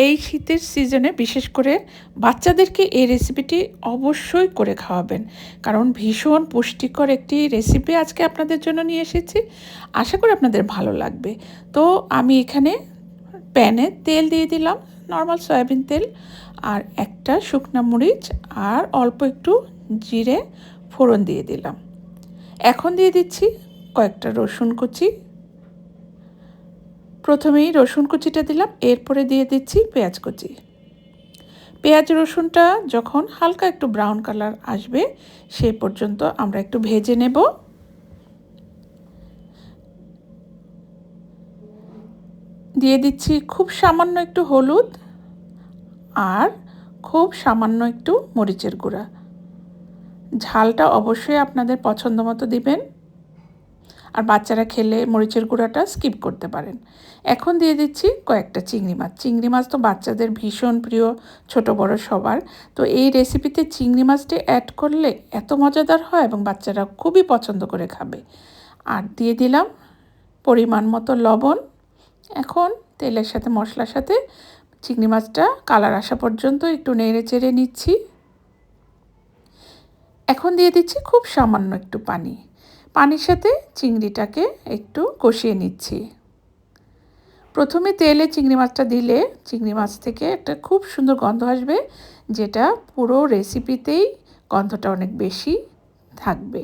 এই শীতের সিজনে বিশেষ করে বাচ্চাদেরকে এই রেসিপিটি অবশ্যই করে খাওয়াবেন, কারণ ভীষণ পুষ্টিকর একটি রেসিপি আজকে আপনাদের জন্য নিয়ে এসেছি। আশা করি আপনাদের ভালো লাগবে। তো আমি এখানে প্যানে তেল দিয়ে দিলাম, নর্মাল সয়াবিন তেল, আর একটা শুকনো মরিচ আর অল্প একটু জিরে ফোড়ন দিয়ে দিলাম। এখন দিয়ে দিচ্ছি কয়েকটা রসুন কুচি। প্রথমেই রসুন কুচিটা দিলাম, এরপরে দিয়ে দিচ্ছি পেঁয়াজ কুচি। পেঁয়াজ রসুনটা যখন হালকা একটু ব্রাউন কালার আসবে সেই পর্যন্ত আমরা একটু ভেজে নেব। দিয়ে দিচ্ছি খুব সামান্য একটু হলুদ আর খুব সামান্য একটু মরিচের গুঁড়া। ঝালটা অবশ্যই আপনাদের পছন্দ মতো দিবেন, আর বাচ্চারা খেলে মরিচের গুঁড়াটা স্কিপ করতে পারেন। এখন দিয়ে দিচ্ছি কয়েকটা চিংড়ি মাছ। চিংড়ি মাছ তো বাচ্চাদের ভীষণ প্রিয়, ছোট বড় সবার। তো এই রেসিপিতে চিংড়ি মাছটি অ্যাড করলে এত মজাদার হয় এবং বাচ্চারা খুবই পছন্দ করে খাবে। আর দিয়ে দিলাম পরিমাণ মতো লবণ। এখন তেলের সাথে মশলার সাথে চিংড়ি মাছটা কালার আসা পর্যন্ত একটু নেড়ে চেড়ে নিচ্ছি। এখন দিয়ে দিচ্ছি খুব সামান্য একটু পানি। পানির সাথে চিংড়িটাকে একটু কষিয়ে নিচ্ছি। প্রথমে তেলে চিংড়ি মাছটা দিলে চিংড়ি মাছ থেকে একটা খুব সুন্দর গন্ধ আসবে, যেটা পুরো রেসিপিতেই গন্ধটা অনেক বেশি থাকবে।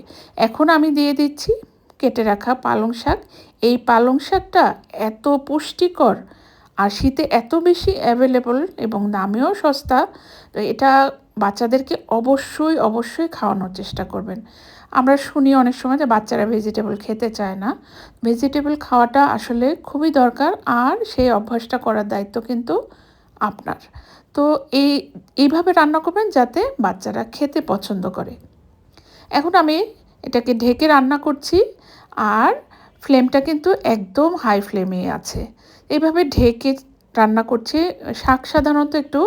এখন আমি দিয়ে দিচ্ছি কেটে রাখা পালং শাক। এই পালং শাকটা এত পুষ্টিকর আর শীতে এত বেশি অ্যাভেলেবল এবং দামেও সস্তা। তো এটা বাচ্চাদেরকে অবশ্যই খাওয়ানোর চেষ্টা করবেন। আমরা শুনি অনেক সময় যে বাচ্চারা ভেজিটেবল খেতে চায় না। ভেজিটেবল খাওয়াটা আসলে খুবই দরকার, আর সেই অভ্যাসটা করার দায়িত্ব কিন্তু আপনার। তো এইভাবে রান্না করবেন যাতে বাচ্চারা খেতে পছন্দ করে। এখন আমি এটাকে ঢেকে রান্না করছি, আর ফ্লেমটা কিন্তু একদম হাই ফ্লেমেই আছে। এইভাবে ঢেকে রান্না করছি। শাক সাধারণত একটু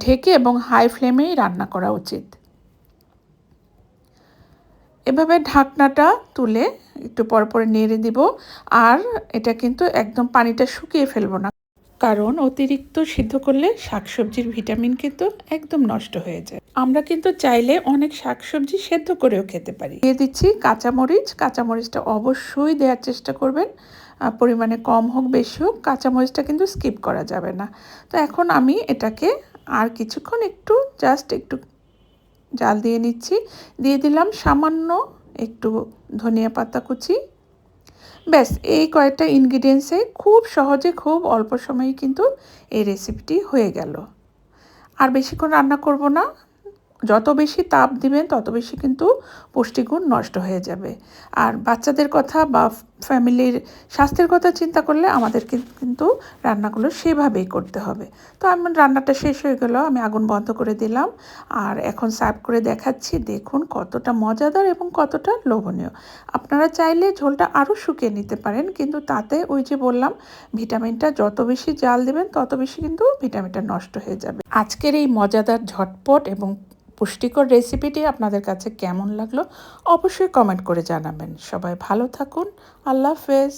ঢেকে এবং হাই ফ্লেমেই রান্না করা উচিত। এভাবে ঢাকনাটা তুলে একটু পরে নেড়ে দিব, আর এটা কিন্তু একদম পানিটা শুকিয়ে ফেলবো না, কারণ অতিরিক্ত সিদ্ধ করলে শাকসবজির ভিটামিন কিন্তু একদম নষ্ট হয়ে যায়। আমরা কিন্তু চাইলে অনেক শাকসবজি সেদ্ধ করেও খেতে পারি। দিয়ে দিচ্ছি কাঁচামরিচ। কাঁচামরিচটা অবশ্যই দেওয়ার চেষ্টা করবেন, পরিমাণে কম হোক বেশি হোক, কাঁচামরিচটা কিন্তু স্কিপ করা যাবে না। তো এখন আমি এটাকে আর কিছুক্ষণ জাস্ট একটু জাল দিয়ে নিচ্ছি। দিয়ে দিলাম সামান্য একটু ধনিয়া পাতা কুচি। ব্যাস, এই কয়েকটা ইনগ্রিডিয়েন্টসে খুব সহজে খুব অল্প সময়ে কিন্তু এই রেসিপিটি হয়ে গেল। আর বেশিক্ষণ রান্না করব না। যত বেশি তাপ দিবেন তত বেশি কিন্তু পুষ্টিগুণ নষ্ট হয়ে যাবে। আর বাচ্চাদের কথা বা ফ্যামিলির স্বাস্থ্যের কথা চিন্তা করলে আমাদের কিন্তু রান্নাগুলো সেভাবেই করতে হবে। তো আমার রান্নাটা শেষ হয়ে গেল, আমি আগুন বন্ধ করে দিলাম, আর এখন সার্ভ করে দেখাচ্ছি। দেখুন কতটা মজাদার এবং কতটা লোভনীয়। আপনারা চাইলে ঝোলটা আরও শুকিয়ে নিতে পারেন, কিন্তু তাতে ওই যে বললাম, ভিটামিনটা যত বেশি জাল দেবেন তত বেশি কিন্তু ভিটামিনটা নষ্ট হয়ে যাবে। আজকের এই মজাদার ঝটপট এবং পুষ্টিকর রেসিপিটি আপনাদের কাছে কেমন লাগলো অবশ্যই কমেন্ট করে জানাবেন। সবাই ভালো থাকুন। আল্লাহ হাফেজ।